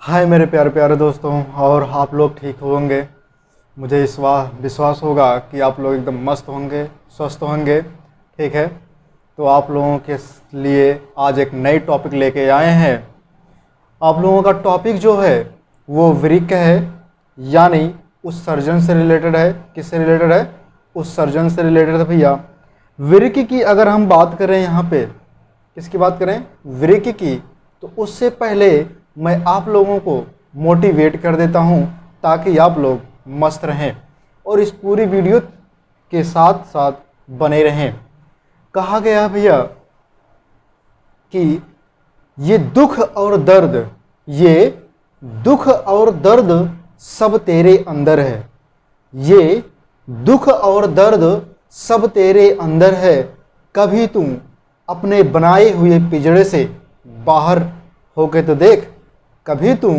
हाय मेरे प्यारे प्यारे दोस्तों, और आप लोग ठीक होंगे। मुझे इस विश्वास होगा कि आप लोग एकदम मस्त होंगे, स्वस्थ होंगे। ठीक है, तो आप लोगों के लिए आज एक नई टॉपिक लेके आए हैं। आप लोगों का टॉपिक जो है वो वृक्क है, यानी उत्सर्जन से रिलेटेड है। किससे रिलेटेड है? उत्सर्जन से रिलेटेड है भैया। वृक्क की अगर हम बात करें, यहाँ पे किसकी बात करें? वृक्क की। तो उससे पहले मैं आप लोगों को मोटिवेट कर देता हूँ ताकि आप लोग मस्त रहें और इस पूरी वीडियो के साथ साथ बने रहें। कहा गया है भैया कि ये दुख और दर्द, ये दुख और दर्द सब तेरे अंदर है। ये दुख और दर्द सब तेरे अंदर है। कभी तू अपने बनाए हुए पिंजरे से बाहर होके तो देख। कभी तू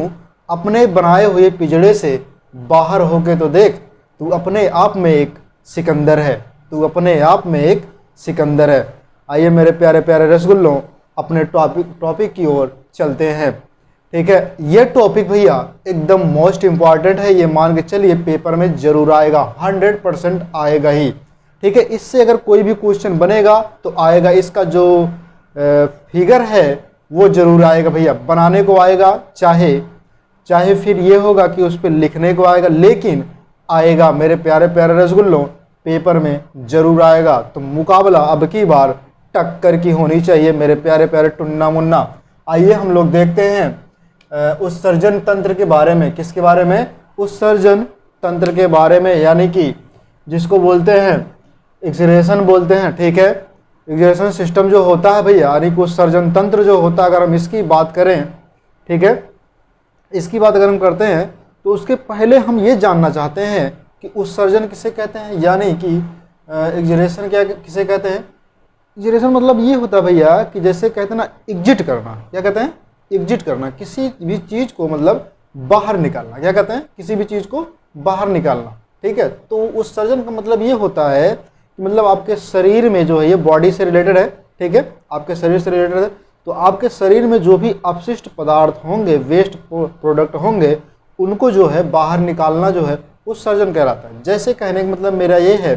अपने बनाए हुए पिंजरे से बाहर होके तो देख। तू अपने आप में एक सिकंदर है। तू अपने आप में एक सिकंदर है। आइए मेरे प्यारे प्यारे रसगुल्लों, अपने टॉपिक की ओर चलते हैं। ठीक है, ये टॉपिक भैया एकदम मोस्ट इम्पॉर्टेंट है। ये मान के चलिए पेपर में जरूर आएगा, 100% आएगा ही। ठीक है, इससे अगर कोई भी क्वेश्चन बनेगा तो आएगा। इसका जो फिगर है वो जरूर आएगा भैया, बनाने को आएगा, चाहे फिर ये होगा कि उस पर लिखने को आएगा, लेकिन आएगा मेरे प्यारे प्यारे रसगुल्लों, पेपर में जरूर आएगा। तो मुकाबला अब की बार टक्कर की होनी चाहिए मेरे प्यारे प्यारे टुन्ना मुन्ना। आइए हम लोग देखते हैं उत्सर्जन तंत्र के बारे में। किसके बारे में? उत्सर्जन तंत्र के बारे में, यानी कि जिसको बोलते हैं एक्सरेशन बोलते हैं। ठीक है, एक्सरेशन सिस्टम जो होता है भैया, यानी कि उत्सर्जन तंत्र जो होता है, अगर हम इसकी बात करें, ठीक है, इसकी बात अगर हम करते हैं तो उसके पहले हम ये जानना चाहते हैं कि उत्सर्जन किसे कहते हैं, यानी कि एक्सरेशन क्या किसे कहते हैं। एक्सरेशन मतलब ये होता है भैया कि जैसे कहते हैं ना, एग्जिट करना। क्या कहते हैं? एग्जिट करना, किसी भी चीज़ को मतलब बाहर निकालना। क्या कहते हैं? किसी भी चीज़ को बाहर निकालना। ठीक है, तो उत्सर्जन का मतलब ये होता है कि मतलब आपके शरीर में जो है, ये बॉडी से रिलेटेड है। ठीक है, आपके शरीर से रिलेटेड है। तो आपके शरीर में जो भी अपशिष्ट पदार्थ होंगे, वेस्ट प्रोडक्ट होंगे, उनको जो है बाहर निकालना जो है उत्सर्जन कहलाता है। जैसे कहने का मतलब मेरा ये है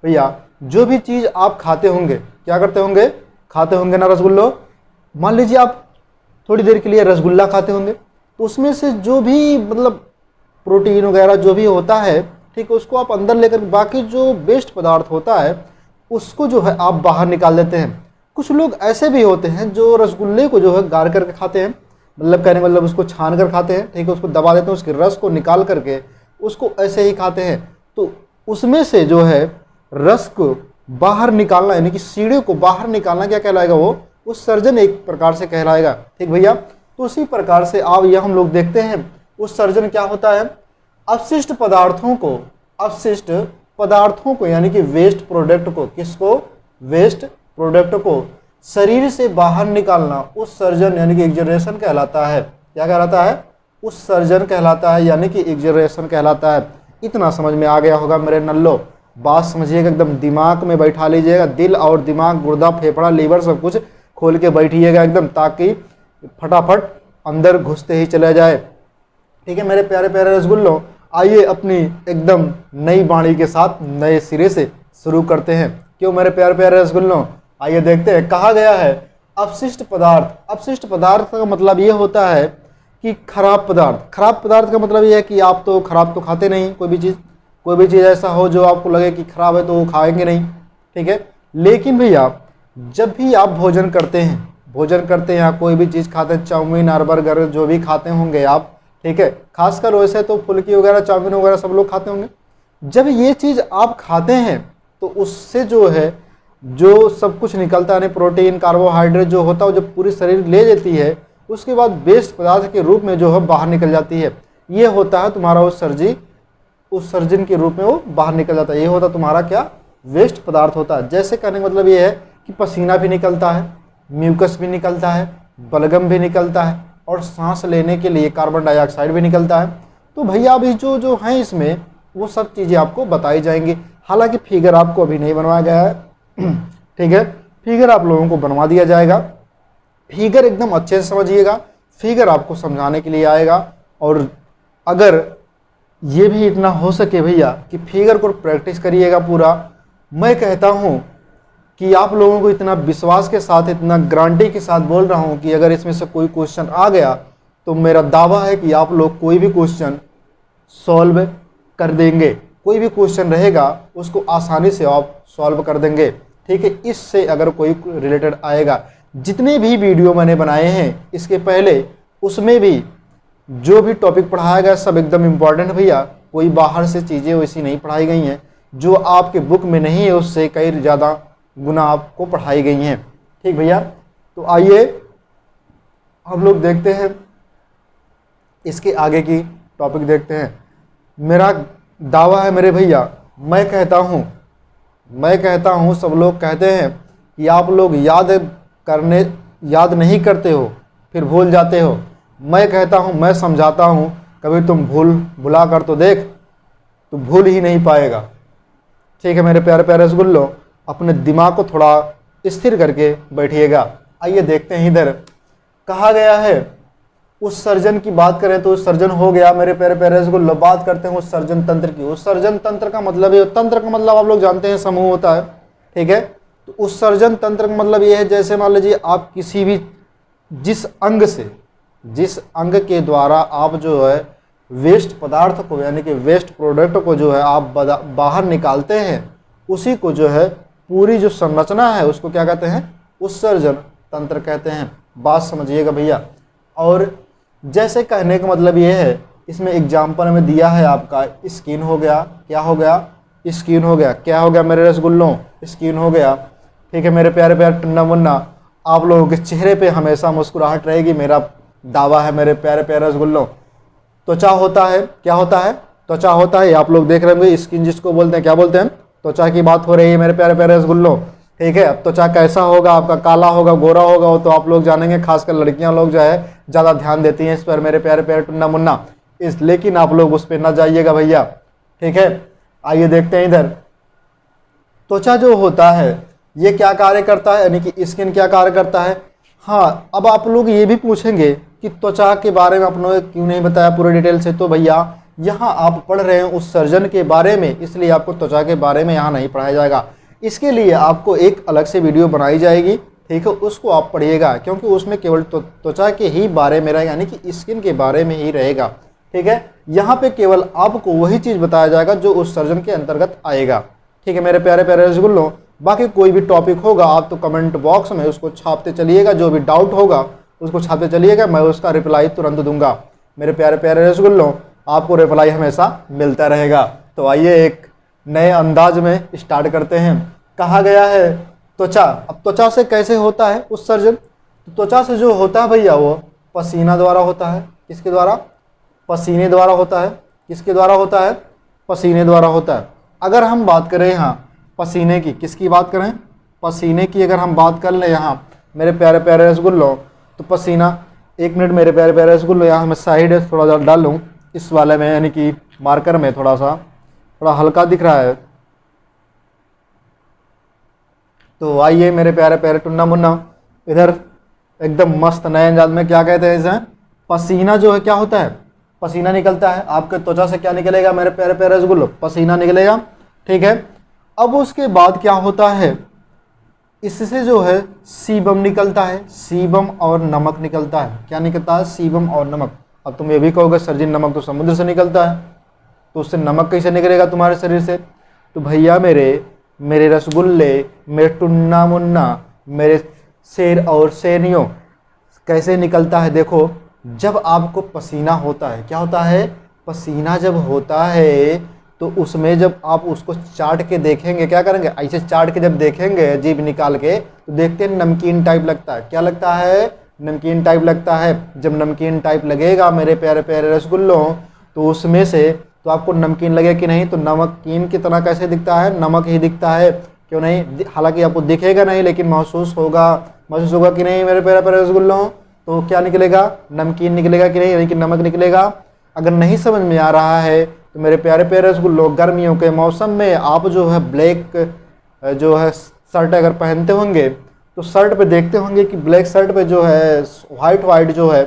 भैया, जो भी चीज़ आप खाते होंगे, क्या करते होंगे? खाते होंगे ना रसगुल्लो। मान लीजिए आप थोड़ी देर के लिए रसगुल्ला खाते होंगे, तो उसमें से जो भी मतलब प्रोटीन वगैरह जो भी होता है, ठीक है, उसको आप अंदर लेकर बाकी जो वेस्ट पदार्थ होता है उसको जो है आप बाहर निकाल देते हैं। कुछ लोग ऐसे भी होते हैं जो रसगुल्ले को जो है गार करके खाते हैं, मतलब कहने का मतलब उसको छान कर खाते हैं। ठीक है, उसको दबा देते हैं, उसके रस को निकाल करके उसको ऐसे ही खाते हैं। तो उसमें से जो है रस को बाहर निकालना, यानी कि सीढ़े को बाहर निकालना, क्या कहलाएगा? वो उत्सर्जन एक प्रकार से कहलाएगा। ठीक भैया, तो उसी प्रकार से आप यह हम लोग देखते हैं उत्सर्जन क्या होता है। अपशिष्ट पदार्थों को यानी कि वेस्ट प्रोडक्ट को, किसको? वेस्ट प्रोडक्ट को शरीर से बाहर निकालना उत्सर्जन यानी कि एक्सरेशन कहलाता है। क्या कहलाता है? उत्सर्जन कहलाता है, यानी कि एक्सरेशन कहलाता है। इतना समझ में आ गया होगा मेरे नल्लो। बात समझिएगा, एकदम दिमाग में बैठा लीजिएगा। दिल और दिमाग, गुर्दा, फेफड़ा, लीवर सब कुछ खोल के बैठिएगा एकदम, ताकि फटाफट अंदर घुसते ही चला जाए। ठीक है मेरे प्यारे प्यारे रसगुल्लों, आइए अपनी एकदम नई बाणी के साथ नए सिरे से शुरू करते हैं। क्यों मेरे प्यारे प्यारे रसगुल्लों? आइए देखते हैं। कहा गया है अपशिष्ट पदार्थ। अपशिष्ट पदार्थ का मतलब ये होता है कि खराब पदार्थ। खराब पदार्थ का मतलब ये है कि आप तो खराब तो खाते नहीं। कोई भी चीज़ ऐसा हो जो आपको लगे कि खराब है तो वो खाएंगे नहीं। ठीक है, लेकिन भैया जब भी आप भोजन करते हैं या कोई भी चीज़ खाते हैं, चाउमीन और बर्गर जो भी खाते होंगे आप, ठीक है, खासकर वैसे तो फुल्की वगैरह, चाउमीन वगैरह सब लोग खाते होंगे। जब ये चीज़ आप खाते हैं तो उससे जो है जो सब कुछ निकलता है, यानी प्रोटीन, कार्बोहाइड्रेट जो होता है, जो पूरी शरीर ले लेती है, उसके बाद वेस्ट पदार्थ के रूप में जो है बाहर निकल जाती है। ये होता है तुम्हारा उत्सर्जन के रूप में वो बाहर निकल जाता है। ये होता तुम्हारा क्या? वेस्ट पदार्थ होता है। जैसे कहने का मतलब ये है कि पसीना भी निकलता है, म्यूकस भी निकलता है, बलगम भी निकलता है, और सांस लेने के लिए कार्बन डाइऑक्साइड भी निकलता है। तो भैया अभी जो हैं इसमें वो सब चीज़ें आपको बताई जाएंगी। हालांकि फिगर आपको अभी नहीं बनवाया गया है। ठीक है, फिगर आप लोगों को बनवा दिया जाएगा। फिगर एकदम अच्छे से समझिएगा। फिगर आपको समझाने के लिए आएगा। और अगर ये भी इतना हो सके भैया कि फिगर को प्रैक्टिस करिएगा पूरा। मैं कहता हूँ कि आप लोगों को इतना विश्वास के साथ, इतना गारंटी के साथ बोल रहा हूँ कि अगर इसमें से कोई क्वेश्चन आ गया तो मेरा दावा है कि आप लोग कोई भी क्वेश्चन सॉल्व कर देंगे। कोई भी क्वेश्चन रहेगा उसको आसानी से आप सॉल्व कर देंगे, ठीक है। इससे अगर कोई रिलेटेड आएगा, जितने भी वीडियो मैंने बनाए हैं इसके पहले, उसमें भी जो भी टॉपिक पढ़ाया गया सब एकदम इम्पॉर्टेंट भैया। कोई बाहर से चीज़ें वैसी नहीं पढ़ाई गई हैं, जो आपके बुक में नहीं है उससे कई ज़्यादा गुना आपको पढ़ाई गई हैं, ठीक भैया। तो आइए हम लोग देखते हैं इसके आगे की टॉपिक देखते हैं। मेरा दावा है मेरे भैया, मैं कहता हूँ सब लोग कहते हैं कि आप लोग याद नहीं करते हो, फिर भूल जाते हो। मैं कहता हूँ, मैं समझाता हूँ, कभी तुम भुला कर तो देख, तो भूल ही नहीं पाएगा, ठीक है मेरे प्यारे प्यारे रसगुल्लो। अपने दिमाग को थोड़ा स्थिर करके बैठिएगा। आइए देखते हैं, इधर कहा गया है उत्सर्जन की बात करें तो उत्सर्जन हो गया मेरे प्यारे प्यारे रसगुल्लो। बात करते हैं उत्सर्जन तंत्र की। उत्सर्जन तंत्र का मतलब है, तंत्र का मतलब आप लोग जानते हैं समूह होता है, ठीक है। तो उत्सर्जन तंत्र का मतलब ये है, जैसे मान लीजिए आप किसी भी जिस अंग के द्वारा आप जो है वेस्ट पदार्थ को, यानी कि वेस्ट प्रोडक्ट को जो है आप बाहर निकालते हैं, उसी को जो है पूरी जो संरचना है उसको क्या कहते हैं, उत्सर्जन तंत्र कहते हैं। बात समझिएगा भैया। और जैसे कहने का मतलब ये है, इसमें एग्जाम्पल में दिया है आपका स्किन हो गया, क्या हो गया, स्किन हो गया, क्या हो गया मेरे रसगुल्लों, स्किन हो गया, ठीक है मेरे प्यारे प्यारे टुन्ना मुन्ना। आप लोगों के चेहरे पे हमेशा मुस्कुराहट रहेगी, मेरा दावा है मेरे प्यारे प्यारे रसगुल्लों। त्वचा होता है, क्या होता है, त्वचा होता है, आप लोग देख रहे होंगे स्किन जिसको बोलते हैं, क्या बोलते हैं, त्वचा की बात हो रही है मेरे प्यारे प्यारे रसगुल्लों, ठीक है। अब त्वचा कैसा होगा आपका, काला होगा, गोरा होगा, वो तो आप लोग जानेंगे, खासकर लड़कियां लोग जो है ज़्यादा ध्यान देती हैं इस पर मेरे प्यारे प्यारे टुन्ना मुन्ना, लेकिन आप लोग उस पर ना जाइएगा भैया, ठीक है। आइए देखते हैं इधर, त्वचा जो होता है ये क्या कार्य करता है, यानी कि स्किन क्या कार्य करता है। हाँ, अब आप लोग ये भी पूछेंगे कि त्वचा के बारे में आपने क्यों नहीं बताया पूरे डिटेल से। तो भैया यहाँ आप पढ़ रहे हैं उत्सर्जन के बारे में, इसलिए आपको त्वचा के बारे में यहाँ नहीं पढ़ाया जाएगा। इसके लिए आपको एक अलग से वीडियो बनाई जाएगी, ठीक है, उसको आप पढ़िएगा, क्योंकि उसमें केवल त्वचा के ही बारे में रहेगा, यानी कि स्किन के बारे में ही रहेगा, ठीक है। यहाँ पे केवल आपको वही चीज़ बताया जाएगा जो उत्सर्जन के अंतर्गत आएगा, ठीक है मेरे प्यारे प्यारे रसगुल्लों। बाकी कोई भी टॉपिक होगा आप तो कमेंट बॉक्स में उसको छापते चलिएगा, जो भी डाउट होगा उसको छापते चलिएगा, मैं उसका रिप्लाई तुरंत दूंगा मेरे प्यारे प्यारे रसगुल्लों। आपको रिप्लाई हमेशा मिलता रहेगा। तो आइए एक नए अंदाज में स्टार्ट करते हैं। कहा गया है त्वचा, अब त्वचा से कैसे होता है उत्सर्जन। तो त्वचा से जो होता है भैया वो पसीना द्वारा होता है। किसके द्वारा, पसीने द्वारा होता है। किसके द्वारा होता है, पसीने द्वारा होता है। अगर हम बात करें यहाँ पसीने की, किसकी बात करें, पसीने की अगर हम बात कर लें यहाँ मेरे प्यारे प्यारे रसगुल्लों, तो पसीना, एक मिनट मेरे प्यारे प्यारे रसगुल्लों, यहाँ मैं साइड थोड़ा डाल लूँ इस वाले में, यानी कि मार्कर में थोड़ा हल्का दिख रहा है। तो आइए मेरे प्यारे प्यारे टुन्ना मुन्ना, इधर एकदम मस्त नए अंदाज में क्या कहते हैं इसे, पसीना जो है क्या होता है, पसीना निकलता है। आपके त्वचा से क्या निकलेगा मेरे प्यारे प्यारे रसगुल्लों, पसीना निकलेगा, ठीक है। अब उसके बाद क्या होता है, इससे जो है सीबम निकलता है, सीबम और नमक निकलता है। क्या निकलता है, सीबम और नमक। अब तुम ये भी कहोगे सर जी नमक तो समुद्र से निकलता है, तो उससे नमक कैसे निकलेगा तुम्हारे शरीर से। तो भैया मेरे रसगुल्ले, मेरे टुन्ना मुन्ना, मेरे शेर और शेरनियों, कैसे निकलता है देखो। जब आपको पसीना होता है, क्या होता है, पसीना जब होता है तो उसमें जब आप उसको चाट के देखेंगे, क्या करेंगे, ऐसे चाट के जब देखेंगे जीभ निकाल के, तो देखते हैं नमकीन टाइप लगता है। क्या लगता है, नमकीन टाइप लगता है। जब नमकीन टाइप लगेगा मेरे प्यारे प्यारे रसगुल्लों, तो उसमें से तो आपको नमकीन लगे कि नहीं, तो नमकीन की तरह कैसे दिखता है, नमक ही दिखता है, क्यों नहीं, हालांकि आपको दिखेगा नहीं लेकिन महसूस होगा कि नहीं मेरे प्यारे प्यारे रसगुल्लों। तो क्या निकलेगा, नमकीन निकलेगा कि नहीं, यानी कि नमक निकलेगा। अगर नहीं समझ में आ रहा है तो मेरे प्यारे प्यारे रसगुल्लों, गर्मियों के मौसम में आप जो है ब्लैक जो है शर्ट अगर पहनते होंगे, तो शर्ट पे देखते होंगे कि ब्लैक शर्ट पे जो है वाइट जो है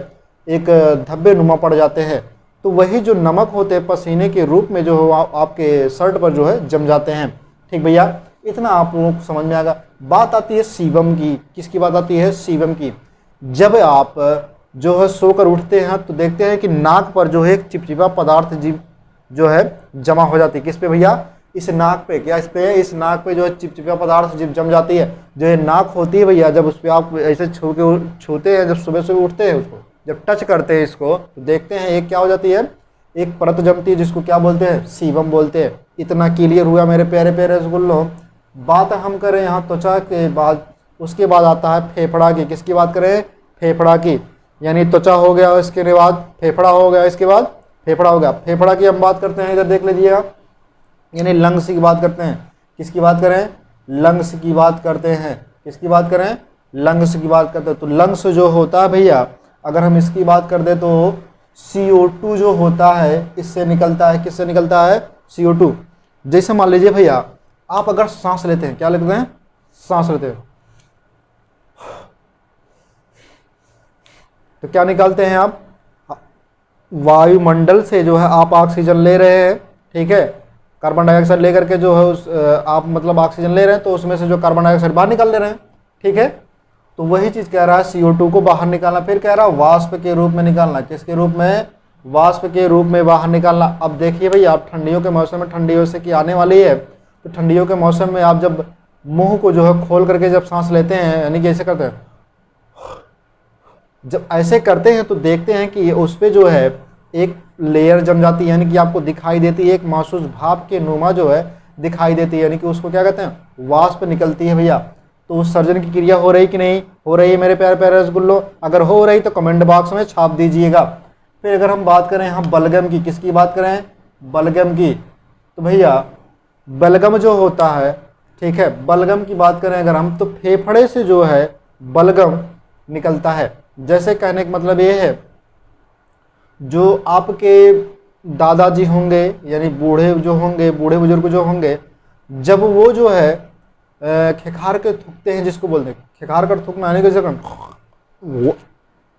एक धब्बे नुमा पड़ जाते हैं, तो वही जो नमक होते हैं पसीने के रूप में जो आपके शर्ट पर जो है जम जाते हैं। ठीक भैया, इतना आप लोगों को समझ में आएगा। बात आती है सीबम की। किसकी बात आती है? सीबम की। जब आप जो है सोकर उठते हैं तो देखते हैं कि नाक पर जो है एक चिपचिपा पदार्थ जो है जमा हो जाती है। किस पे भैया? इस नाक पे। क्या इस पे? इस नाक पे जो है चिपचिपा पदार्थ जम जाती है। जो ये नाक होती है भैया, जब उस पर आप ऐसे छूते हैं, जब सुबह सुबह उठते हैं, उसको जब टच करते हैं इसको, तो देखते हैं एक क्या हो जाती है, एक परत जमती है, जिसको क्या बोलते हैं? सीबम बोलते हैं। इतना क्लियर हुआ मेरे प्यारे प्यारे रसगुल्लो। बात हम करें यहाँ त्वचा के बाद, उसके बाद आता है फेफड़ा की। किसकी बात करें? फेफड़ा की। यानी त्वचा हो गया, इसके बाद फेफड़ा हो गया, इसके बाद फेफड़ा हो गया। फेफड़ा की हम बात करते हैं, इधर देख लीजिएगा, यानी लंग्स की बात करते हैं। किसकी बात करें? लंग्स की बात करते हैं। किसकी बात करें? लंग्स की बात करते हैं। तो लंग्स जो होता है भैया, अगर हम इसकी बात कर दे तो CO2 जो होता है इससे निकलता है। किससे निकलता है? CO2। जैसे मान लीजिए भैया, आप अगर सांस लेते हैं, क्या लेते हैं? सांस लेते हैं, तो क्या निकालते हैं आप? वायुमंडल से जो है आप ऑक्सीजन ले रहे हैं, ठीक है, कार्बन डाइऑक्साइड लेकर के जो है उस आप मतलब ऑक्सीजन ले रहे हैं, तो उसमें से जो कार्बन डाइऑक्साइड बाहर निकाल ले रहे हैं, ठीक है। तो वही चीज़ कह रहा है CO2 को बाहर निकालना। फिर कह रहा है वाष्प के रूप में निकालना। किसके रूप में? वाष्प के रूप में बाहर निकालना। अब देखिए भैया, आप ठंडियों के मौसम में, ठंडियों से की आने वाली है, तो ठंडियों के मौसम में आप जब मुंह को जो है खोल करके जब सांस लेते हैं, यानी कि ऐसे करते हैं, जब ऐसे करते हैं तो देखते हैं कि उस पर जो है एक लेयर जम जाती है, यानी कि आपको दिखाई देती है, एक महसूस भाप के नुमा जो है दिखाई देती है, यानी कि उसको क्या कहते हैं? वाष्प निकलती है भैया। तो उस सर्जन की क्रिया हो रही कि नहीं हो रही है मेरे प्यारे प्यारे रसगुल्लो? अगर हो रही तो कमेंट बॉक्स में छाप दीजिएगा। फिर अगर हम बात करें यहाँ बलगम की, किसकी बात करें? बलगम की। तो भैया बलगम जो होता है, ठीक है, बलगम की बात करें अगर हम, तो फेफड़े से जो है बलगम निकलता है। जैसे कहने का मतलब ये है, जो आपके दादाजी होंगे, यानी बूढ़े जो होंगे, बूढ़े बुजुर्ग जो होंगे, जब वो जो है खेखार के थूकते हैं, जिसको बोलते हैं खेखार कर थूकना, आने की जगह वो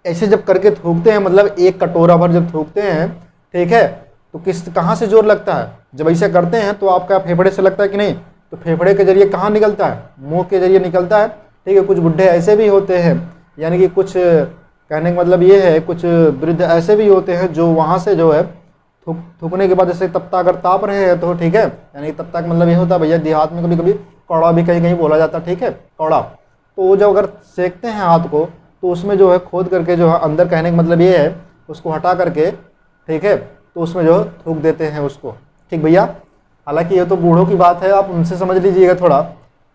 ऐसे जब करके थूकते हैं, मतलब एक कटोरा भर जब थूकते हैं, ठीक है, तो कहाँ से जोर लगता है? जब ऐसे करते हैं तो आपका फेफड़े से लगता है कि नहीं? तो फेफड़े के जरिए कहाँ निकलता है? मुंह के जरिए निकलता है, ठीक है। कुछ बुढ़े ऐसे भी होते हैं, यानी कि कुछ कहने का मतलब ये है, कुछ वृद्ध ऐसे भी होते हैं जो वहाँ से जो है थूकने के बाद जैसे तप्ता अगर ताप रहे हैं तो, ठीक है, यानी तप्ता का मतलब ये होता है भैया, देहात में कभी कभी कौड़ा भी कहीं कहीं बोला जाता है, ठीक है, कौड़ा। तो वो जब अगर सेकते हैं हाथ को, तो उसमें जो है खोद करके जो है अंदर, कहने का मतलब ये है, उसको हटा करके, ठीक है, तो उसमें जो थूक देते हैं उसको, ठीक भैया। हालांकि ये तो बूढ़ों की बात है, आप उनसे समझ लीजिएगा थोड़ा।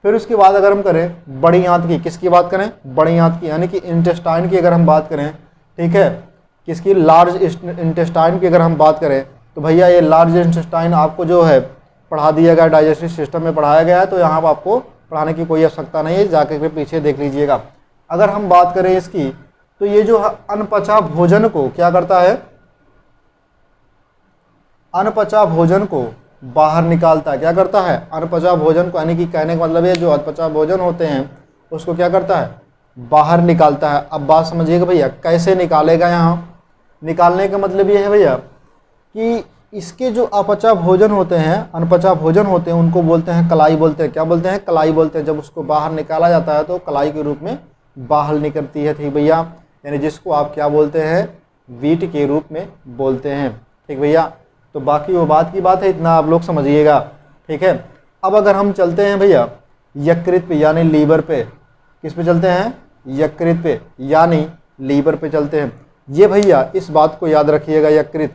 फिर उसके बाद अगर हम करें बड़ी आंत की, किसकी बात करें? बड़ी आंत की, यानी कि इंटेस्टाइन की अगर हम बात करें, ठीक है, किसकी? लार्ज इंटेस्टाइन की अगर हम बात करें, तो भैया ये लार्ज इंटेस्टाइन आपको जो है पढ़ा दिया गया, डाइजेस्टिव सिस्टम में पढ़ाया गया है, तो यहाँ पर आपको पढ़ाने की कोई आवश्यकता नहीं है, जाके फिर पीछे देख लीजिएगा। अगर हम बात करें इसकी, तो ये जो अनपचा भोजन को क्या करता है? अनपचा भोजन को बाहर निकालता है। क्या करता है? अनपचा भोजन को, यानी कि कहने का मतलब है जो अनपचा भोजन होते हैं उसको क्या करता है? बाहर निकालता है। अब बात समझिएगा भैया, कैसे निकालेगा? यहाँ निकालने का मतलब ये है भैया कि इसके जो अपचा भोजन होते हैं, अनपचा भोजन होते हैं, उनको बोलते हैं कलाई बोलते हैं। क्या बोलते हैं? कलाई बोलते हैं। जब उसको बाहर निकाला जाता है तो कलाई के रूप में बाहर निकलती है, ठीक भैया, यानी जिसको आप क्या बोलते हैं? वीट के रूप में बोलते हैं, ठीक भैया। तो बाकी वो बात की बात है, इतना आप लोग समझिएगा, ठीक है। अब अगर हम चलते हैं भैया यकृत पे, यानी लीवर पे। किस पे चलते हैं? यकृत पे, यानी लीवर पे चलते हैं। ये भैया इस बात को याद रखिएगा, यकृत,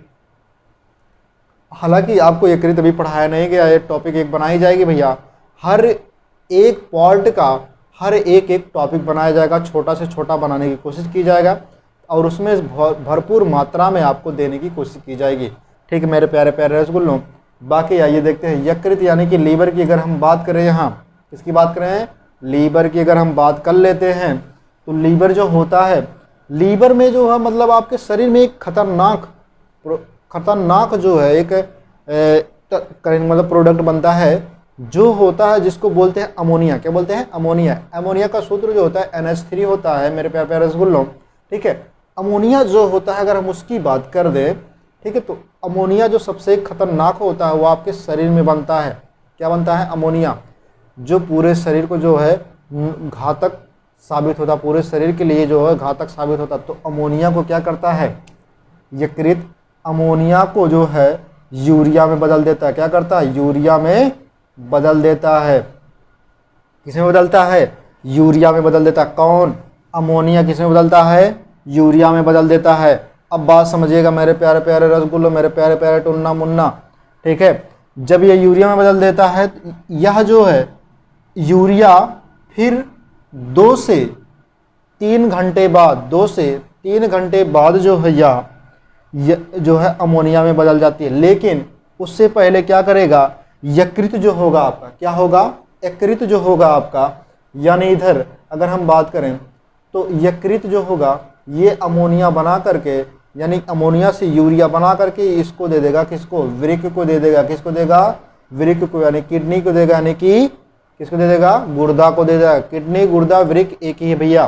हालांकि आपको यकृत अभी पढ़ाया नहीं गया, ये टॉपिक एक बनाई जाएगी भैया, हर एक पार्ट का हर एक टॉपिक बनाया जाएगा, छोटा से छोटा बनाने की कोशिश की जाएगा, और उसमें भरपूर मात्रा में आपको देने की कोशिश की जाएगी, ठीक है मेरे प्यारे प्यारे रसगुल्लों। बाकी आइए देखते हैं यकृत यानी कि लीवर की अगर हम बात करें, यहाँ किसकी बात करें? लीवर की अगर हम बात कर लेते हैं, तो लीवर जो होता है, लीवर में जो है मतलब आपके शरीर में एक खतरनाक जो है एक मतलब प्रोडक्ट बनता है, जो होता है जिसको बोलते हैं अमोनिया। क्या बोलते हैं? अमोनिया। अमोनिया का सूत्र जो होता है NH3 होता है मेरे प्यारे प्यारे रसगुल्लों, ठीक है। अमोनिया जो होता है अगर हम उसकी बात कर दें, ठीक है, तो अमोनिया जो सबसे खतरनाक होता है वो आपके शरीर में बनता है। क्या बनता है? अमोनिया, जो पूरे शरीर को जो है घातक साबित होता, पूरे शरीर के लिए जो है घातक साबित होता। तो अमोनिया को क्या करता है? यकृत अमोनिया को जो है यूरिया में बदल देता है। क्या करता है? यूरिया में बदल देता है। किसमें बदलता है? यूरिया में बदल देता है। कौन? अमोनिया किसमें बदलता है? यूरिया में बदल देता है। अब बात समझिएगा मेरे प्यारे प्यारे रसगुल्लो, मेरे प्यारे प्यारे टुन्ना मुन्ना, ठीक है। जब ये यूरिया में बदल देता है, यह जो है यूरिया फिर 2 से 3 घंटे बाद, 2 से 3 घंटे बाद जो है यह जो है अमोनिया में बदल जाती है। लेकिन उससे पहले क्या करेगा? यकृत जो होगा आपका, क्या होगा? यकृत जो होगा आपका, यानी इधर अगर हम बात करें तो यकृत जो होगा ये अमोनिया बना करके, यानी अमोनिया से यूरिया बना करके इसको दे देगा, किसको? वृक्क को दे देगा। किसको देगा? वृक्क को, यानी किडनी को देगा, यानी कि किसको दे देगा? गुर्दा को दे देगा। किडनी गुर्दा वृक्क एक ही है भैया,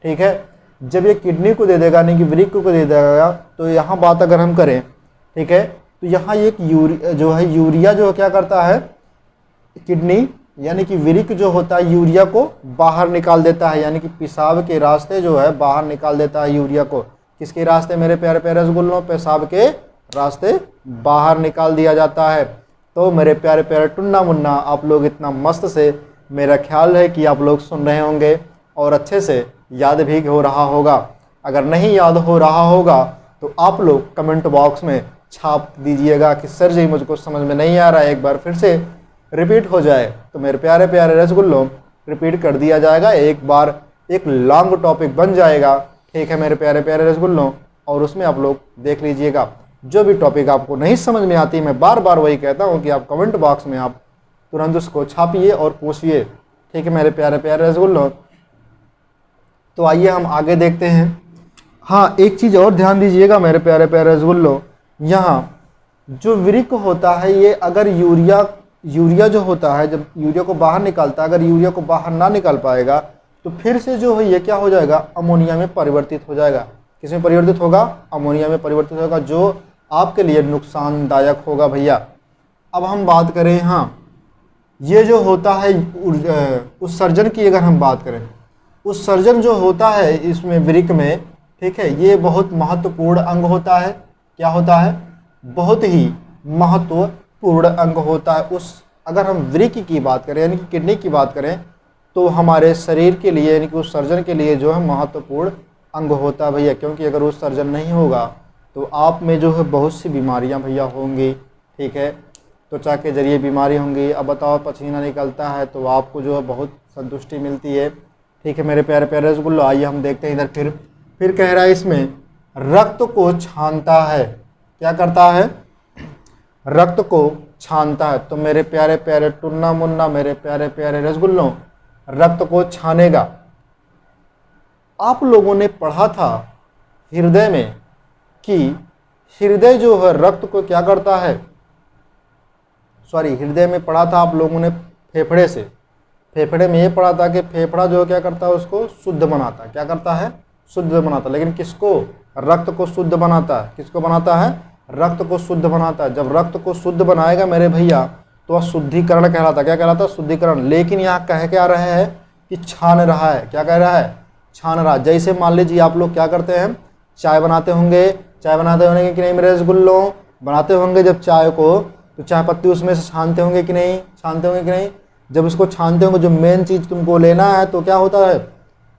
ठीक है। जब ये किडनी को दे देगा, यानी कि वृक्क को दे देगा, तो यहाँ बात अगर हम करें, ठीक है, तो यहाँ एक यूरिया जो क्या करता है? किडनी यानी कि वृक्क जो होता है यूरिया को बाहर निकाल देता है, यानी कि पेशाब के रास्ते जो है बाहर निकाल देता है यूरिया को। किसके रास्ते मेरे प्यारे प्यारे रसगुल्लों? पेशाब के रास्ते बाहर निकाल दिया जाता है। तो मेरे प्यारे प्यारे टुन्ना मुन्ना, आप लोग इतना मस्त से, मेरा ख्याल है कि आप लोग सुन रहे होंगे और अच्छे से याद भी हो रहा होगा। अगर नहीं याद हो रहा होगा तो आप लोग कमेंट बॉक्स में छाप दीजिएगा कि सर जी मुझको समझ में नहीं आ रहा है, एक बार फिर से रिपीट हो जाए। तो मेरे प्यारे प्यारे रसगुल्लों, रिपीट कर दिया जाएगा, एक बार एक लॉन्ग टॉपिक बन जाएगा, ठीक है मेरे प्यारे प्यारे रसगुल्लों। और उसमें आप लोग देख लीजिएगा, जो भी टॉपिक आपको नहीं समझ में आती, मैं बार बार वही कहता हूँ कि आप कमेंट बॉक्स में आप तुरंत उसको छापिए और पूछिए, ठीक है मेरे प्यारे प्यारे रसगुल्लों। तो आइए हम आगे देखते हैं। हाँ, एक चीज़ और ध्यान दीजिएगा मेरे प्यारे प्यारे रसगुल्लों, यहाँ जो वृक्क होता है ये अगर यूरिया जो होता है, जब यूरिया को बाहर निकालता है, अगर यूरिया को बाहर ना निकाल पाएगा तो फिर से जो है ये क्या हो जाएगा? अमोनिया में परिवर्तित हो जाएगा। किसमें परिवर्तित होगा? अमोनिया में परिवर्तित होगा, जो आपके लिए नुकसानदायक होगा भैया। अब हम बात करें, हाँ, ये जो होता है उत्सर्जन की अगर हम बात करें, उत्सर्जन जो होता है इसमें वृक्क में, ठीक है, ये बहुत महत्वपूर्ण अंग होता है। क्या होता है? बहुत ही महत्वपूर्ण अंग होता है। अगर हम वृक्क की बात करें, यानी कि किडनी की बात करें, तो हमारे शरीर के लिए, यानी कि उत्सर्जन के लिए जो है महत्वपूर्ण अंग होता है भैया। क्योंकि अगर उत्सर्जन नहीं होगा तो आप में जो है बहुत सी बीमारियां भैया होंगी, ठीक है, त्वचा के जरिए बीमारी होंगी। अब बताओ, पसीना निकलता है तो आपको जो है बहुत संतुष्टि मिलती है, ठीक है मेरे प्यारे प्यारे रसगुल्लो। आइए हम देखते हैं इधर, फिर कह रहा है इसमें रक्त को छानता है। क्या करता है? रक्त को छानता है। तो मेरे प्यारे प्यारे टुन्ना मुन्ना, मेरे प्यारे प्यारे रसगुल्लों, रक्त को छानेगा। आप लोगों ने पढ़ा था हृदय में कि हृदय जो है रक्त को क्या करता है? सॉरी, हृदय में पढ़ा था आप लोगों ने फेफड़े से। फेफड़े में ये पढ़ा था कि फेफड़ा जो क्या करता है? उसको शुद्ध बनाता है। क्या करता है? शुद्ध बनाता है। लेकिन किसको? रक्त को शुद्ध बनाता है। किसको बनाता है? रक्त को शुद्ध बनाता है। जब रक्त को शुद्ध बनाएगा मेरे भैया तो वह शुद्धिकरण कहलाता। क्या कहलाता? शुद्धिकरण। लेकिन यहाँ कह क्या रहे हैं कि छान रहा है। क्या कह रहा है? छान रहा। जैसे मान लीजिए आप लोग क्या करते हैं, चाय बनाते होंगे, चाय बनाते होंगे कि नहीं मेरे रसगुल्लों? बनाते होंगे जब चाय को, तो चाय पत्ती उसमें से छानते होंगे कि नहीं? छानते होंगे कि नहीं? जब उसको छानते होंगे, जो मेन चीज़ तुमको लेना है तो क्या होता है?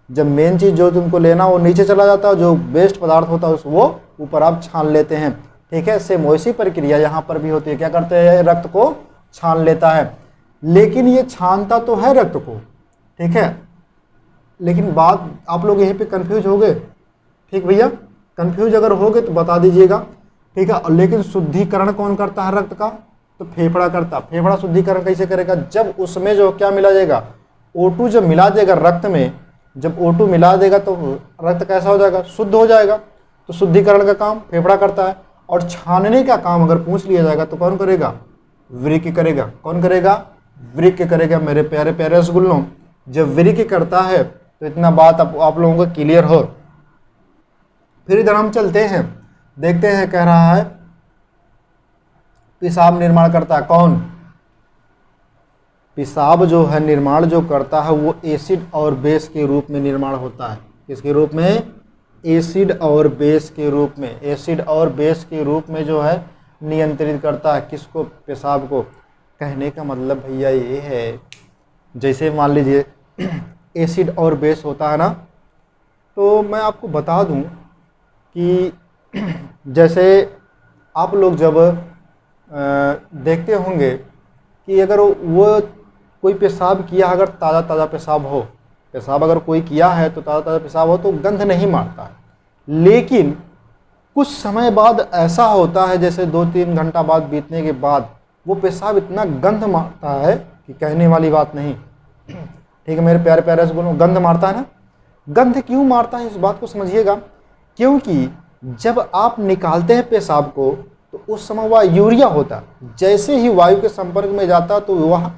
जब मेन चीज़ जो तुमको लेना वो नीचे चला जाता है, जो वेस्ट पदार्थ होता है वो ऊपर आप छान लेते हैं, ठीक है। सेम वैसी प्रक्रिया यहाँ पर भी होती है। क्या करते हैं? रक्त को छान लेता है। लेकिन ये छानता तो है रक्त को, ठीक है, लेकिन बात आप लोग यहीं पे कंफ्यूज हो गए, ठीक भैया? कंफ्यूज अगर हो गए तो बता दीजिएगा, ठीक है। लेकिन शुद्धिकरण कौन करता है रक्त का? तो फेफड़ा करता। फेफड़ा शुद्धिकरण कैसे करेगा? जब उसमें जो क्या मिला जाएगा? O2 जब मिला देगा रक्त में, जब O2 मिला देगा तो रक्त कैसा हो जाएगा? शुद्ध हो जाएगा। तो शुद्धिकरण का काम फेफड़ा करता है। और छानने का काम अगर पूछ लिया जाएगा तो कौन करेगा? वृक्क करेगा। कौन करेगा? वृक्क करेगा। मेरे प्यारे प्यारे रसगुल्लों, जब वृक्क करता है तो इतना बात आप लोगों को क्लियर हो, फिर इधर हम चलते हैं, देखते हैं, कह रहा है पेशाब निर्माण करता है कौन? पेशाब जो है निर्माण जो करता है वो एसिड और बेस के रूप में निर्माण होता है। किसके रूप में? एसिड और बेस के रूप में। एसिड और बेस के रूप में जो है नियंत्रित करता है किसको? पेशाब को। कहने का मतलब भैया ये है, जैसे मान लीजिए एसिड और बेस होता है ना, तो मैं आपको बता दूं कि जैसे आप लोग जब देखते होंगे कि अगर वो कोई पेशाब किया, अगर ताज़ा ताज़ा पेशाब हो, पेशाब अगर कोई किया है तो ताज़ा ताज़ा पेशाब हो तो गंध नहीं मारता है। लेकिन कुछ समय बाद ऐसा होता है, जैसे 2-3 घंटा बाद बीतने के बाद वो पेशाब इतना गंध मारता है कि कहने वाली बात नहीं। ठीक है मेरे प्यारे प्यारे रसगुल्लों, गंध मारता है ना। गंध क्यों मारता है इस बात को समझिएगा, क्योंकि जब आप निकालते हैं पेशाब को तो उस समय वह यूरिया होता है, जैसे ही वायु के संपर्क में जाता तो वह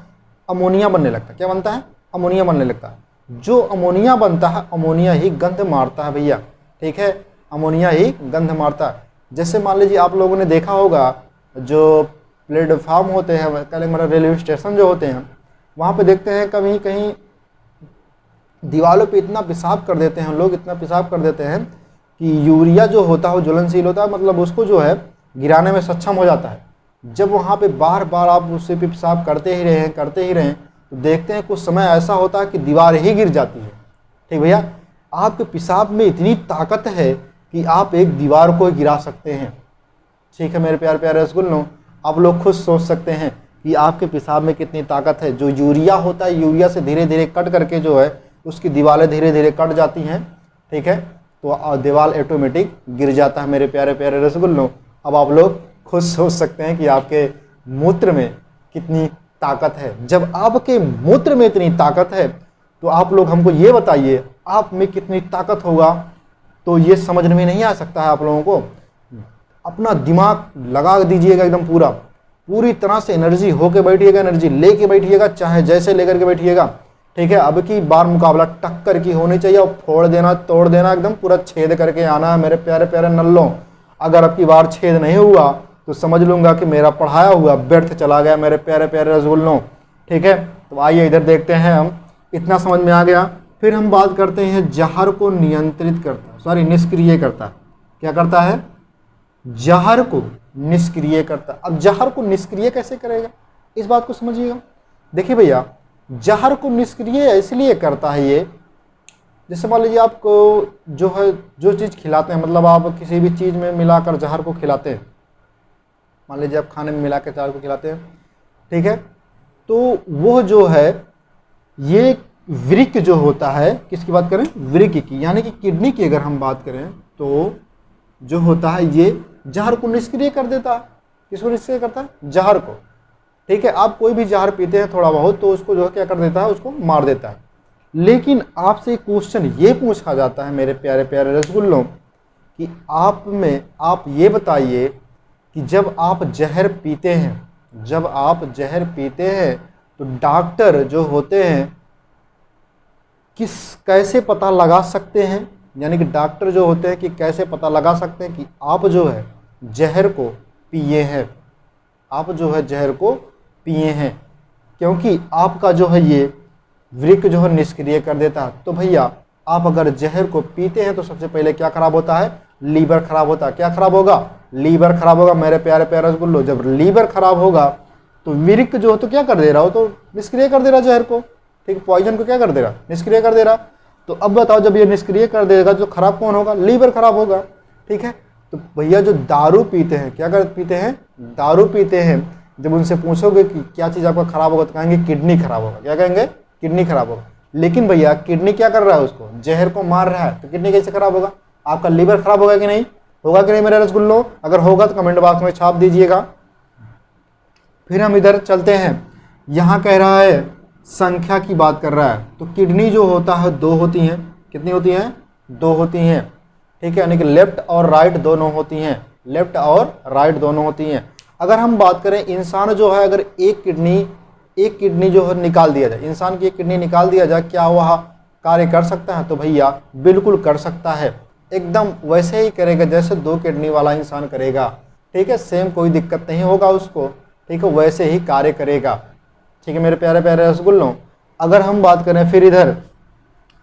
अमोनिया बनने लगता है। क्या बनता है? अमोनिया बनने लगता है। जो अमोनिया बनता है, अमोनिया ही गंध मारता है भैया। ठीक है, अमोनिया ही गंध मारता है। जैसे मान लीजिए आप लोगों ने देखा होगा, जो प्लेटफार्म होते हैं, कह मतलब रेलवे स्टेशन जो होते हैं, वहाँ पे देखते हैं कभी कहीं दीवारों पे इतना पेशाब कर देते हैं लोग, इतना पेशाब कर देते हैं कि यूरिया जो होता है वो ज्वलनशील होता है, मतलब उसको जो है गिराने में सक्षम हो जाता है। जब वहाँ पे बार बार आप उससे पेशाब करते ही रहें तो देखते हैं कुछ समय ऐसा होता है कि दीवार ही गिर जाती है। ठीक भैया, आपके पेशाब में इतनी ताकत है कि आप एक दीवार को गिरा सकते हैं। ठीक है मेरे प्यारे प्यारे रसगुल्लों, आप लोग खुद सोच सकते हैं कि आपके पेशाब में कितनी ताकत है। जो यूरिया होता है, यूरिया से धीरे धीरे कट करके जो है उसकी दीवारें धीरे धीरे कट जाती हैं। ठीक है, तो दीवार ऑटोमेटिक गिर जाता है मेरे प्यारे प्यारे रसगुल्लों। अब आप लोग खुद सोच सकते हैं कि आपके मूत्र में कितनी ताकत है। जब आपके मूत्र में इतनी ताकत है तो आप लोग हमको ये बताइए आप में कितनी ताकत होगा। तो ये समझ में नहीं आ सकता है आप लोगों को। अपना दिमाग लगा दीजिएगा एकदम पूरी तरह से एनर्जी होके बैठिएगा, एनर्जी लेके बैठिएगा, चाहे जैसे लेकर के बैठिएगा। ठीक है, अब की बार मुकाबला टक्कर की होनी चाहिए और फोड़ देना, तोड़ देना, एकदम पूरा छेद करके आना है मेरे प्यारे प्यारे नल्लों। अगर अब की बार छेद नहीं हुआ तो समझ लूंगा कि मेरा पढ़ाया हुआ व्यर्थ चला गया मेरे प्यारे प्यारे रसगुल्लों। ठीक है, तो आइए इधर देखते हैं हम, इतना समझ में आ गया। फिर हम बात करते हैं जहर को नियंत्रित करता, सॉरी निष्क्रिय करता। क्या करता है? जहर को निष्क्रिय करता। अब जहर को निष्क्रिय कैसे करेगा, इस बात को समझिएगा। देखिए भैया, जहर को निष्क्रिय इसलिए करता है ये, जैसे मान लीजिए आपको जो है जो चीज़ खिलाते हैं, मतलब आप किसी भी चीज़ में मिलाकर जहर को खिलाते हैं, मान लीजिए आप खाने में मिला के जहर को खिलाते हैं। ठीक है, तो वो जो है ये वृक्क जो होता है, किसकी बात करें? वृक्क की, यानी कि किडनी की अगर हम बात करें तो जो होता है ये जहर को निष्क्रिय कर देता है। किसको निष्क्रिय करता है? जहर को। ठीक है, आप कोई भी जहर पीते हैं थोड़ा बहुत तो उसको जो है क्या कर देता है? उसको मार देता है। लेकिन आपसे एक क्वेश्चन ये पूछा जाता है मेरे प्यारे प्यारे रसगुल्लों कि आप में आप ये बताइए कि जब आप जहर पीते हैं, जब आप जहर पीते हैं तो डॉक्टर जो होते हैं कैसे पता लगा सकते हैं, यानी कि डॉक्टर जो होते हैं कि कैसे पता लगा सकते हैं कि आप जो है जहर को पिए हैं, आप जो है जहर को पिए हैं, क्योंकि आपका जो है ये वृक्क जो है निष्क्रिय कर देता है। तो भैया आप अगर जहर को पीते हैं तो सबसे पहले क्या खराब होता है? लीवर खराब होता है। क्या खराब होगा? लीवर खराब होगा मेरे प्यारे प्यारे रसगुल्लो। जब लीवर खराब होगा तो वृक्क जो है तो क्या कर दे रहा हो? तो निष्क्रिय कर दे रहा जहर को। ठीक, पॉइजन को क्या कर दे रहा? निष्क्रिय कर दे रहा। तो अब बताओ, जब ये निष्क्रिय कर देगा तो खराब कौन होगा? लीवर खराब होगा। ठीक है, तो भैया जो दारू पीते हैं, क्या कर पीते हैं? दारू पीते हैं। जब उनसे पूछोगे कि क्या चीज़ आपका खराब होगा तो कहेंगे किडनी खराब होगा। क्या कहेंगे? किडनी खराब होगा। लेकिन भैया किडनी क्या कर रहा है? उसको जहर को मार रहा है, तो किडनी कैसे खराब होगा? आपका लीवर खराब होगा कि नहीं? होगा कि नहीं मेरे रसगुल्लो? अगर होगा तो कमेंट बॉक्स में छाप दीजिएगा। फिर हम इधर चलते हैं, यहाँ कह रहा है संख्या की बात कर रहा है। तो किडनी जो होता है 2 होती हैं। कितनी होती हैं? 2 होती हैं। ठीक है, यानी कि लेफ्ट और राइट दोनों होती हैं, लेफ्ट और राइट दोनों होती हैं। अगर हम बात करें इंसान जो है, अगर एक किडनी जो है निकाल दिया जाए, इंसान की एक किडनी निकाल दिया जाए, क्या वह कार्य कर सकता है? तो भैया बिल्कुल कर सकता है। एकदम वैसे ही करेगा जैसे 2 किडनी वाला इंसान करेगा, ठीक है। सेम कोई दिक्कत नहीं होगा उसको, ठीक है, वैसे ही कार्य करेगा, ठीक है मेरे प्यारे प्यारे रसगुल्लों। अगर हम बात करें फिर इधर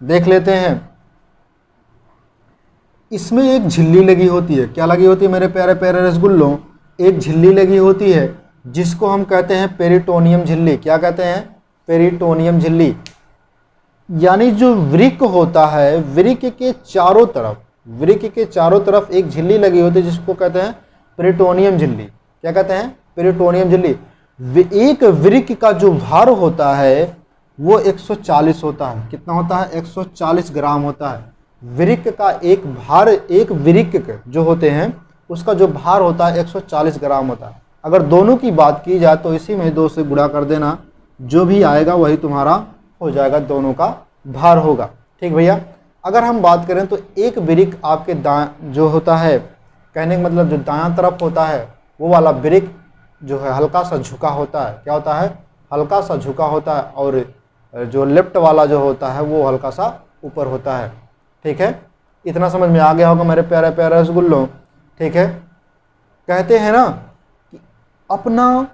देख लेते हैं, इसमें एक झिल्ली लगी होती है। क्या लगी होती है मेरे प्यारे प्यारे रसगुल्लों? एक झिल्ली लगी होती है जिसको हम कहते हैं पेरिटोनियम झिल्ली। क्या कहते हैं? पेरिटोनियम झिल्ली। यानी जो वृक्क होता है, वृक्क के चारों तरफ एक झिल्ली लगी होती है जिसको कहते हैं पेरिटोनियम झिल्ली। क्या कहते हैं? पेरिटोनियम झिल्ली। एक वृक्क का जो भार होता है वो 140 होता है। कितना होता है? 140 ग्राम होता है। वृक्क का एक भार, एक वृक्क जो होते हैं उसका जो भार होता है 140 ग्राम होता है। अगर दोनों की बात की जाए तो इसी में 2 से गुणा कर देना, जो भी आएगा वही तुम्हारा हो जाएगा, दोनों का भार होगा, ठीक भैया। अगर हम बात करें तो एक वृक्क आपके दाएं जो होता है, कहने का मतलब जो दायां तरफ होता है वो वाला वृक्क जो है हल्का सा झुका होता है। क्या होता है? हल्का सा झुका होता है। और जो लेफ्ट वाला जो होता है वो हल्का सा ऊपर होता है, ठीक है। इतना समझ में आ गया होगा मेरे प्यारे प्यारे रसगुल्लों, ठीक है। कहते हैं ना कि अपना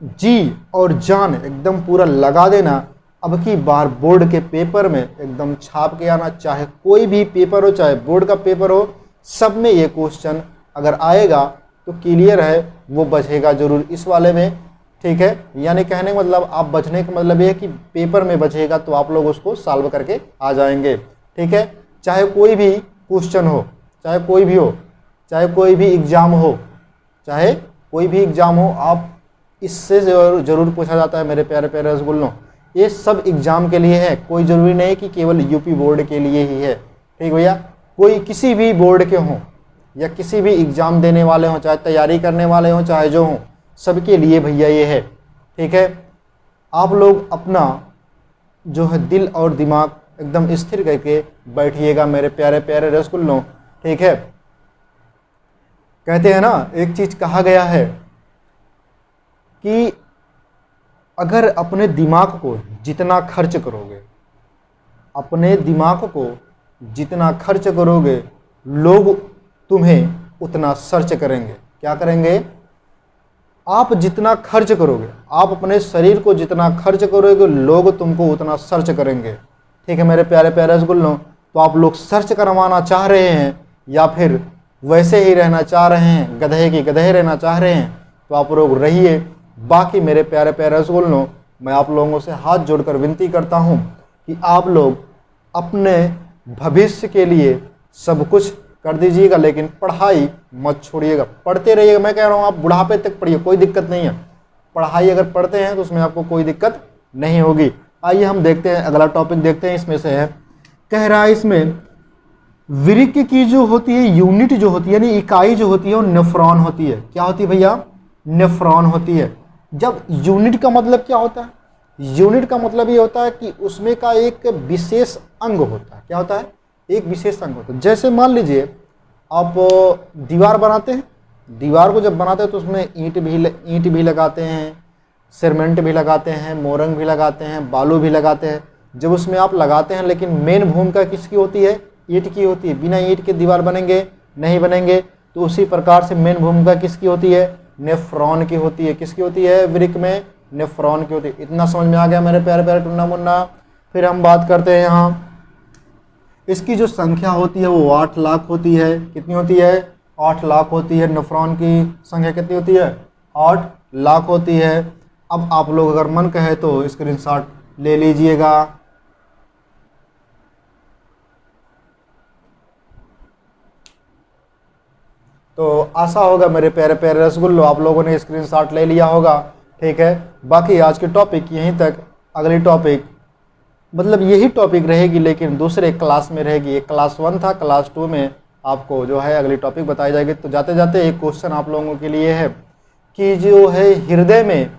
जी और जान एकदम पूरा लगा देना। अब की बार बोर्ड के पेपर में एकदम छाप के आना, चाहे कोई भी पेपर हो, चाहे बोर्ड का पेपर हो, सब में ये क्वेश्चन अगर आएगा तो क्लियर है, वो बचेगा जरूर इस वाले में, ठीक है। यानी कहने का मतलब आप बचने का मतलब ये है कि पेपर में बचेगा तो आप लोग उसको सॉल्व करके आ जाएंगे, ठीक है। चाहे कोई भी क्वेश्चन हो, चाहे कोई भी हो, चाहे कोई भी एग्जाम हो, चाहे कोई भी एग्जाम हो, आप इससे जरूर पूछा जाता है मेरे प्यारे प्यारे रसगुल्लों। ये सब एग्जाम के लिए है, कोई ज़रूरी नहीं कि केवल यूपी बोर्ड के लिए ही है, ठीक भैया। कोई किसी भी बोर्ड के हों या किसी भी एग्ज़ाम देने वाले हों, चाहे तैयारी करने वाले हों, चाहे जो हों, सबके लिए भैया ये है, ठीक है। आप लोग अपना जो है दिल और दिमाग एकदम स्थिर करके बैठिएगा मेरे प्यारे प्यारे रसगुल्लों, ठीक है। कहते हैं ना, एक चीज़ कहा गया है कि अगर अपने दिमाग को जितना खर्च करोगे, अपने दिमाग को जितना खर्च करोगे, लोग तुम्हें उतना सर्च करेंगे। क्या करेंगे? आप जितना खर्च करोगे, आप अपने शरीर को जितना खर्च करोगे, लोग तुमको उतना सर्च करेंगे, ठीक है मेरे प्यारे प्यारे रसगुल्लों। तो आप लोग सर्च करवाना चाह रहे हैं या फिर वैसे ही रहना चाह रहे हैं, गधे की गधे रहना चाह रहे हैं, तो आप लोग रहिए। बाकी मेरे प्यारे प्यारे रसगुल्लों, मैं आप लोगों से हाथ जोड़कर विनती करता हूं कि आप लोग अपने भविष्य के लिए सब कुछ कर दीजिएगा, लेकिन पढ़ाई मत छोड़िएगा, पढ़ते रहिएगा। मैं कह रहा हूं आप बुढ़ापे तक पढ़िए, कोई दिक्कत नहीं है। पढ़ाई अगर पढ़ते हैं तो उसमें आपको कोई दिक्कत नहीं होगी। आइए हम देखते हैं, अगला टॉपिक देखते हैं। इसमें से है, कह रहा है इसमें वृक्क की जो होती है यूनिट जो होती है, यानी इकाई जो होती है वो नेफ्रॉन होती है। क्या होती है भैया? नेफ्रॉन होती है। जब यूनिट का मतलब क्या होता है? यूनिट का मतलब ये होता है कि उसमें का एक विशेष अंग होता है। क्या होता है? एक विशेष अंग होता है। जैसे मान लीजिए आप दीवार बनाते हैं, दीवार को जब बनाते हैं तो उसमें ईंट भी लगाते हैं, सीमेंट भी लगाते हैं, मोरंग भी लगाते हैं, बालू भी लगाते हैं। जब उसमें आप लगाते हैं, लेकिन मेन भूमिका किसकी होती है? ईंट की होती है। बिना ईंट के दीवार बनेंगे नहीं बनेंगे। तो उसी प्रकार से मेन भूमिका किसकी होती है? नेफ्रॉन की होती है। किसकी होती है? वृक्क में नेफ्रॉन की होती है। इतना समझ में आ गया मेरे प्यारे प्यारे टुन्ना मुन्ना। फिर हम बात करते हैं यहाँ, इसकी जो संख्या होती है वो 8 लाख होती है। कितनी होती है? 8 लाख होती है। नेफ्रॉन की संख्या कितनी होती है? 8 लाख होती है। अब आप लोग अगर मन कहे तो स्क्रीनशॉट ले लीजिएगा। तो आशा होगा मेरे प्यारे प्यारे रसगुल्लो आप लोगों ने स्क्रीनशॉट ले लिया होगा, ठीक है। बाकी आज के टॉपिक यहीं तक। अगली टॉपिक मतलब यही टॉपिक रहेगी, लेकिन दूसरे क्लास में रहेगी। एक क्लास 1 था, क्लास 2 में आपको जो है अगली टॉपिक बताई जाएगी। तो जाते जाते एक क्वेश्चन आप लोगों के लिए है कि जो है हृदय में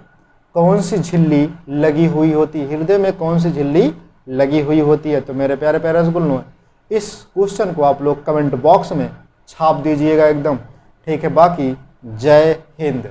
कौन सी झिल्ली लगी हुई होती है? हृदय में कौन सी झिल्ली लगी हुई होती है? तो मेरे प्यारे प्यारे रसगुल्लो, इस क्वेश्चन को आप लोग कमेंट बॉक्स में छाप दीजिएगा एकदम, ठीक है। बाकी जय हिंद।